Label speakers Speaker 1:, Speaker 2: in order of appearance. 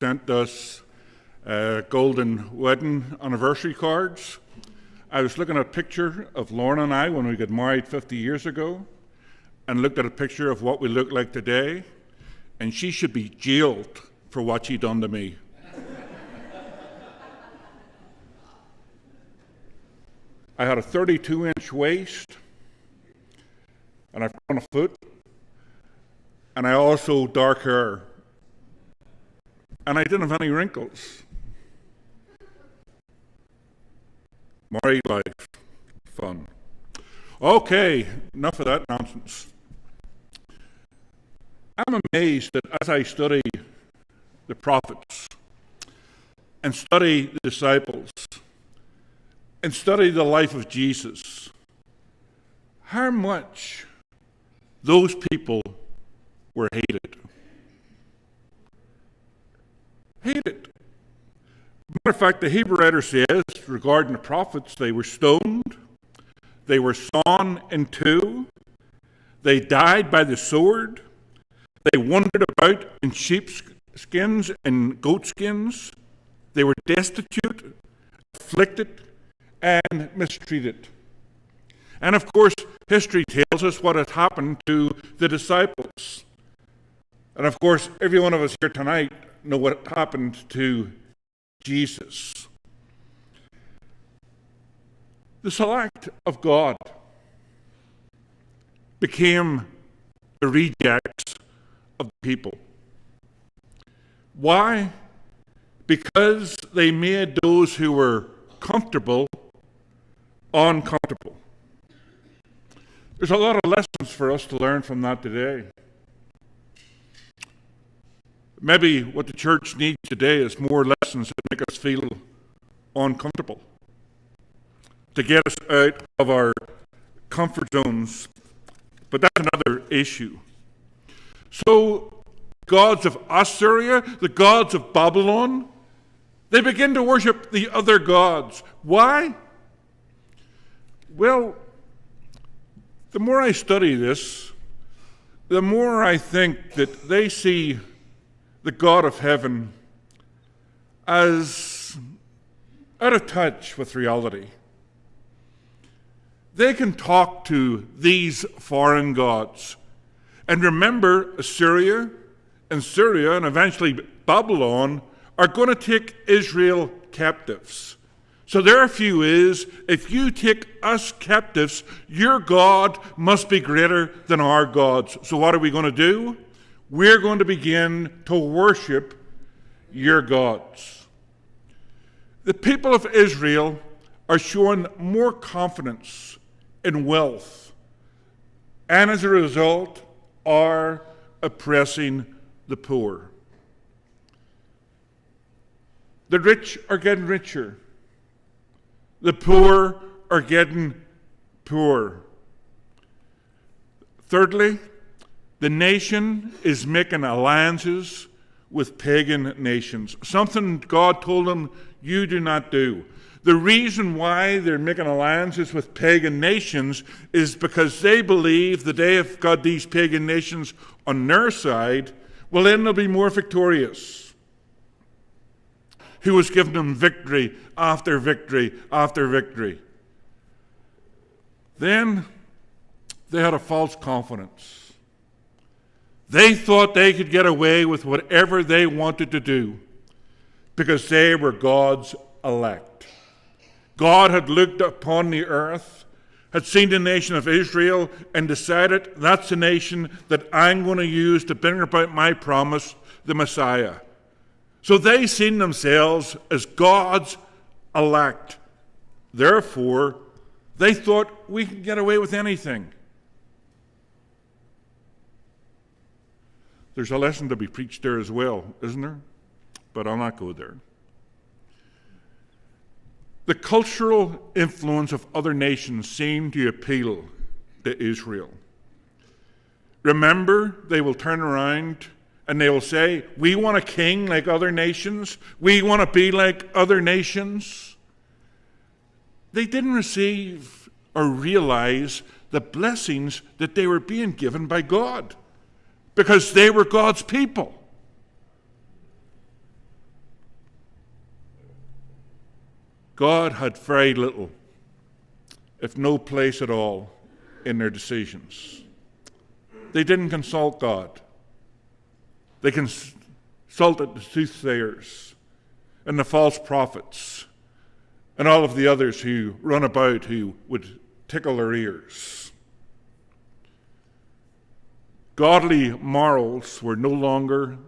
Speaker 1: sent us golden wedding anniversary cards. I was looking at a picture of Lauren and I when we got married 50 years ago and looked at a picture of what we look like today, and she should be jailed for what she done to me. I had a 32-inch waist, and I've grown a foot, and I also dark hair, and I didn't have any wrinkles. Married life, fun. Okay, enough of that nonsense. I'm amazed that as I study the prophets and study the disciples and study the life of Jesus, how much those people were hated. Hated. Matter of fact, the Hebrew writer says regarding the prophets, they were stoned, they were sawn in two, they died by the sword, they wandered about in sheepskins and goatskins, they were destitute, afflicted, and mistreated. And of course, history tells us what had happened to the disciples. And of course, every one of us here tonight know what happened to Jesus. The select of God became the rejects of the people. Why? Because they made those who were comfortable uncomfortable. There's a lot of lessons for us to learn from that today. Maybe what the church needs today is more lessons that make us feel uncomfortable, to get us out of our comfort zones. But that's another issue. So, gods of Assyria, the gods of Babylon, they begin to worship the other gods. Why? Well, the more I study this, the more I think that they see the God of heaven as out of touch with reality. They can talk to these foreign gods. And remember, Assyria and Syria and eventually Babylon are going to take Israel captives. So their view is, if you take us captives, your God must be greater than our gods. So what are we going to do? We're going to begin to worship your gods. The people of Israel are showing more confidence in wealth, and as a result are oppressing the poor. The rich are getting richer. The poor are getting poorer. Thirdly, the nation is making alliances with pagan nations, something God told them you do not do. The reason why they're making alliances with pagan nations is because they believe that they have got these pagan nations on their side, well, then they'll be more victorious. Who has given them victory after victory after victory. Then they had a false confidence. They thought they could get away with whatever they wanted to do because they were God's elect. God had looked upon the earth, had seen the nation of Israel, and decided that's the nation that I'm going to use to bring about my promise, the Messiah. So they seen themselves as God's elect. Therefore, they thought we can get away with anything. There's a lesson to be preached there as well, isn't there? But I'll not go there. The cultural influence of other nations seemed to appeal to Israel. Remember, they will turn around and they will say, we want a king like other nations. We want to be like other nations. They didn't receive or realize the blessings that they were being given by God because they were God's people. God had very little, if no place at all, in their decisions. They didn't consult God. They consulted the soothsayers and the false prophets and all of the others who run about who would tickle their ears. Godly morals were no longer